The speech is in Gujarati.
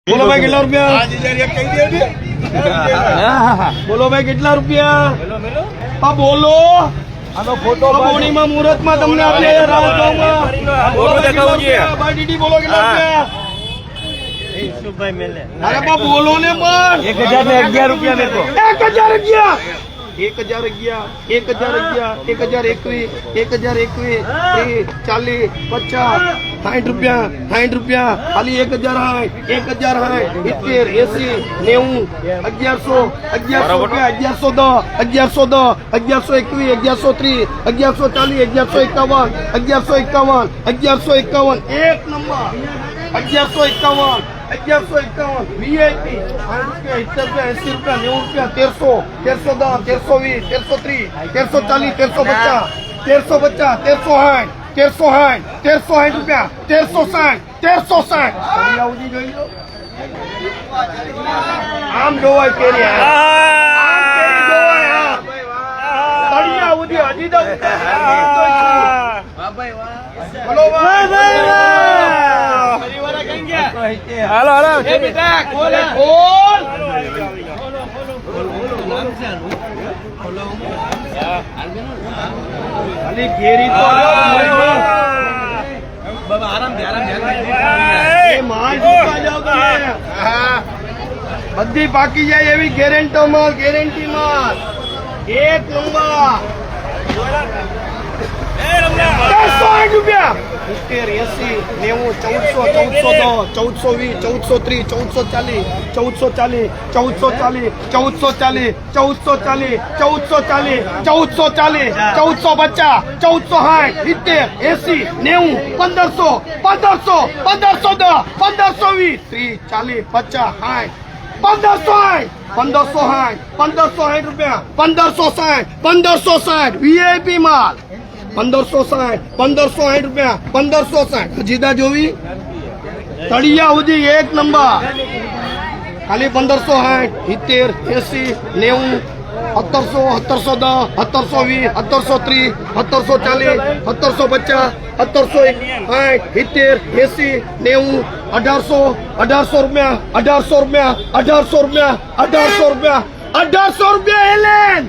બોલો ભાઈ કેટલા રૂપિયા? બોલો ભાઈ કેટલા રૂપિયા? હા બોલો. આનો ફોટો બોણીમાં મુહૂર્તમાં તમને આપીએ રાજગામમાં. બોલો કેટલા રૂપિયા? ભાઈ ડીડી બોલો કેટલા રૂપિયા? અરે બા બોલો ને પણ. 1011 રૂપિયા મેં તો 1011 1011 1011 1021 1021 30 40 50 60 રૂપિયા ખાલી 1060 70 80 90 80 1100 1110 1110 1121 1130 1151 એક નંબર 1151 વીઆઈપી 80 રૂપિયા 90 રૂપિયા 1300 1320 1330 1320 1330 આમ જોવાય કેરી તળિયા ઉધી હજી તો બોલો ભાઈ હાલો હાલો બોલ ખાલી ઘેરી તો બાબા આરામ માલ જોતા જાવ તમે. બધી પાકી જાય એવી ગેરંટી માલ એક નંબર 1360 રૂપિયા 70 80 90 1420 1430 1440 1440 1440 1440 1440 1560 રૂપિયા 1560 વીઆઈપી માલ 1560 રૂપિયા 1560 જીદા જોવી તળિયા સુધી એક નંબર ખાલી 1560 70 80 90 1710 1720 1730 1740 1750 70 80 1800 રૂપિયા 1800 રૂપિયા એલેન